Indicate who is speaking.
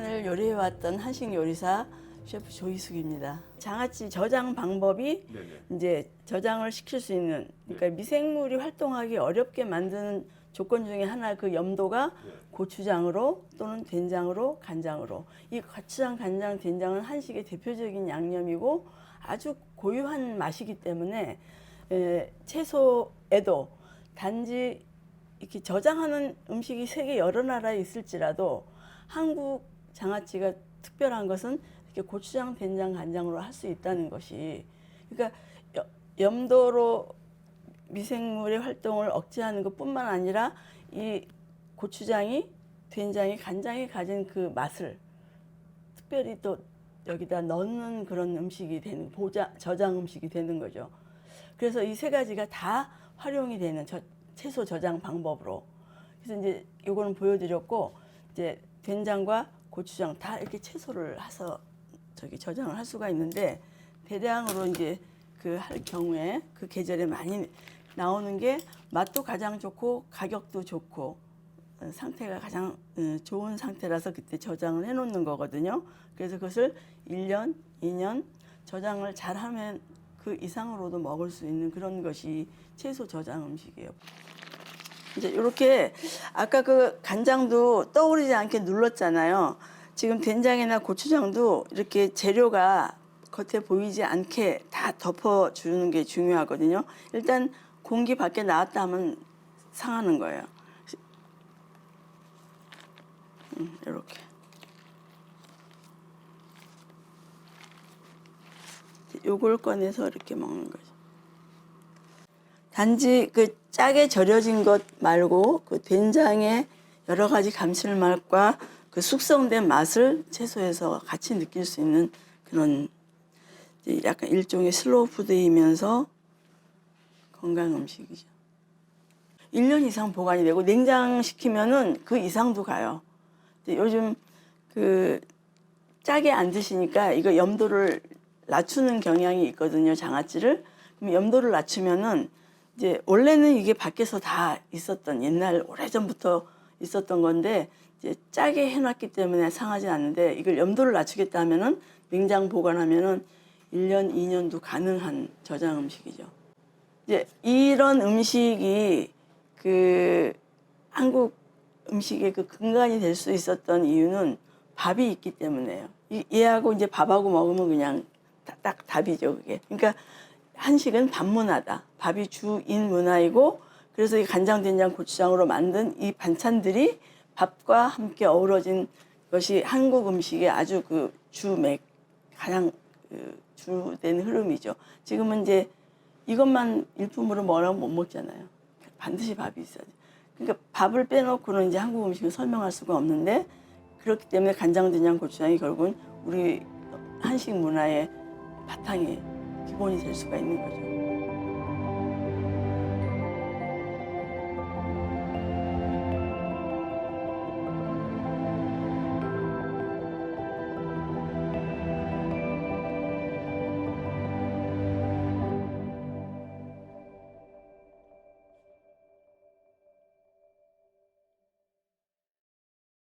Speaker 1: 20년을 요리해왔던 한식 요리사 셰프 조희숙입니다. 장아찌 저장 방법이
Speaker 2: 네네.
Speaker 1: 이제 저장을 시킬 수 있는, 그러니까 미생물이 활동하기 어렵게 만드는 조건 중에 하나, 그 염도가
Speaker 2: 네.
Speaker 1: 고추장으로 또는 된장으로, 간장으로. 이 고추장, 간장, 된장은 한식의 대표적인 양념이고 아주 고유한 맛이기 때문에 채소에도 단지 이렇게 저장하는 음식이 세계 여러 나라에 있을지라도 한국 장아찌가 특별한 것은 이렇게 고추장, 된장, 간장으로 할 수 있다는 것이, 그러니까 염도로 미생물의 활동을 억제하는 것뿐만 아니라 이 고추장이, 된장이, 간장이 가진 그 맛을 특별히 또 여기다 넣는 그런 음식이 되는, 저장 음식이 되는 거죠. 그래서 이 세 가지가 다 활용이 되는 채소 저장 방법으로. 그래서 이제 요거는 보여드렸고, 이제 된장과 고추장 다 이렇게 채소를 해서 저장을 할 수가 있는데, 대량으로 이제 그 할 경우에 그 계절에 많이 나오는 게 맛도 가장 좋고 가격도 좋고 상태가 가장 좋은 상태라서 그때 저장을 해 놓는 거거든요. 그래서 그것을 1년, 2년 저장을 잘하면 그 이상으로도 먹을 수 있는 그런 것이 채소 저장 음식이에요. 이제 이렇게 아까 그 간장도 떠오르지 않게 눌렀잖아요. 지금 된장이나 고추장도 이렇게 재료가 겉에 보이지 않게 다 덮어주는 게 중요하거든요. 일단 공기 밖에 나왔다 하면 상하는 거예요. 이렇게. 요걸 꺼내서 이렇게 먹는 거죠. 단지 그 짜게 절여진 것 말고 그 된장의 여러 가지 감칠맛과 그 숙성된 맛을 채소에서 같이 느낄 수 있는 그런 약간 일종의 슬로우 푸드이면서 건강 음식이죠. 1년 이상 보관이 되고 냉장시키면은 그 이상도 가요. 근데 요즘 그 짜게 안 드시니까 이거 염도를 낮추는 경향이 있거든요, 장아찌를. 그럼 염도를 낮추면은 이제 원래는 이게 밖에서 다 있었던, 옛날 오래전부터 있었던 건데 이제 짜게 해놨기 때문에 상하지 않는데, 이걸 염도를 낮추겠다 하면은 냉장 보관하면은 1년, 2년도 가능한 저장 음식이죠. 이제 이런 음식이 그 한국 음식의 그 근간이 될 수 있었던 이유는 밥이 있기 때문에요. 얘하고 이제 밥하고 먹으면 그냥 딱 답이죠, 그게. 그러니까 한식은 밥 문화다. 밥이 주인 문화이고, 그래서 이 간장, 된장, 고추장으로 만든 이 반찬들이 밥과 함께 어우러진 것이 한국 음식의 아주 그 가장 그 주된 흐름이죠. 지금은 이제 이것만 일품으로 뭐라고 못 먹잖아요. 반드시 밥이 있어야지. 그러니까 밥을 빼놓고는 이제 한국 음식을 설명할 수가 없는데, 그렇기 때문에 간장, 된장, 고추장이 결국은 우리 한식 문화의 바탕이 기본이 될 수가 있는 거죠.